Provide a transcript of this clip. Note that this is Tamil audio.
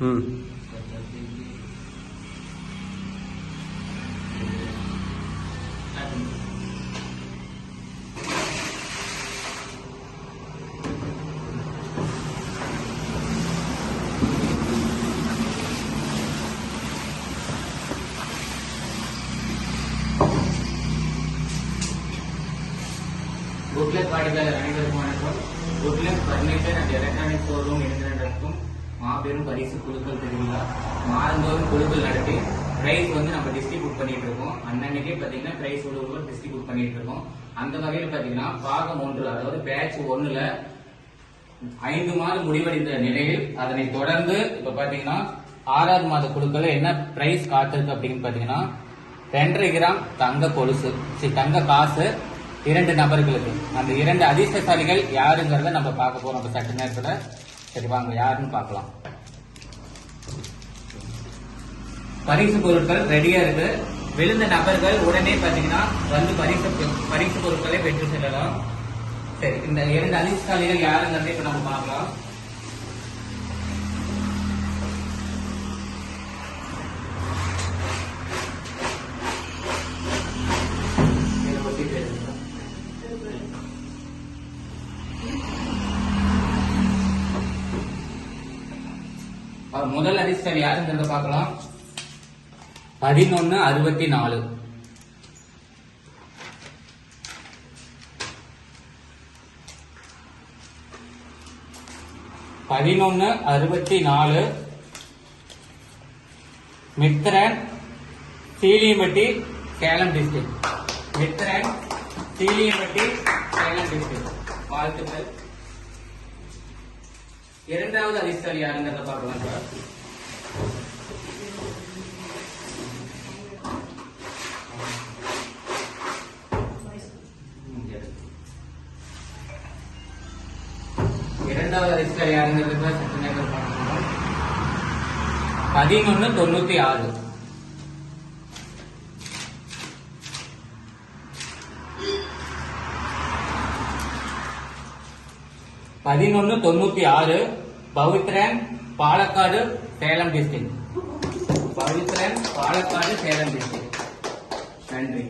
குட்லக் வாடிக்கையாளர் அனைவருக்கும் வணக்கம். Good luck furniture and electronic showroom இணைந்திருக்கும் மாபெரும் பரிசு குழுக்கள் திருவிழா மாதந்தோறும் குழுக்கள் நடத்தி பிரைஸ் நம்ம டிஸ்ட்ரிபியூட் பண்ணிட்டு இருக்கோம். அன்னன்னைக்கே பாத்தீங்கன்னா பிரைஸ் ஒவ்வொரு டிஸ்ட்ரிபியூட் பண்ணிட்டு இருக்கோம். அந்த வகையில் பாத்தீங்கன்னா பாகம் 1 அதாவது பேட்ச் 1ல 5 மாதம் முடிவடைந்த நிலையில் அதனை தொடர்ந்து இப்ப பாத்தீங்கன்னா 6வது மாத குழுக்கள் என்ன பிரைஸ் காத்திருக்கு அப்படின்னு பாத்தீங்கன்னா 2.5 கிராம் தங்க கொலுசு தங்க காசு 2 நபர்களுக்கு. அந்த 2 அதிர்ஷ்டசாலிகள் யாருங்கிறத நம்ம பார்க்க போறோம் நம்ம சற்று நேரத்துல. சரி வாங்க யாருன்னு பார்க்கலாம். பரிசு பொருட்கள் ரெடியா இருக்கு. விழுந்த நபர்கள் உடனே பாத்தீங்கன்னா வந்து பரிசு பொருட்களை பெற்று செல்லலாம். சரி, இந்த 2 அதிர்ஷ்டசாலிகள் யாருங்கிறத இப்ப நம்ம பார்க்கலாம். முதல் அதிர்ஷ்டம் யாருங்கிறத பார்க்கலாம். 1164. 1164 மித்ரன் சீலியம்பட்டி சேலம் டிஸ்ட்ரிக்ட். மித்ரன் சீலியம்பட்டி சேலம் டிஸ்ட்ரிக்ட். வாழ்த்துக்கள். 2வது அதிர்ஷ்டம் யாருங்கிறத பார்க்கலாம் சார். இரண்டாவது அதிர்ஷ்டம் யாருங்கிறத சற்று நேரம் பார்க்கலாம். 1196. 1196 பவித்ரன் பாலக்காடு சேலம் டிஸ்ட்ரிக்ட். பவித்ரன் பாலக்காடு சேலம் டிஸ்ட்ரிக்ட். நன்றி.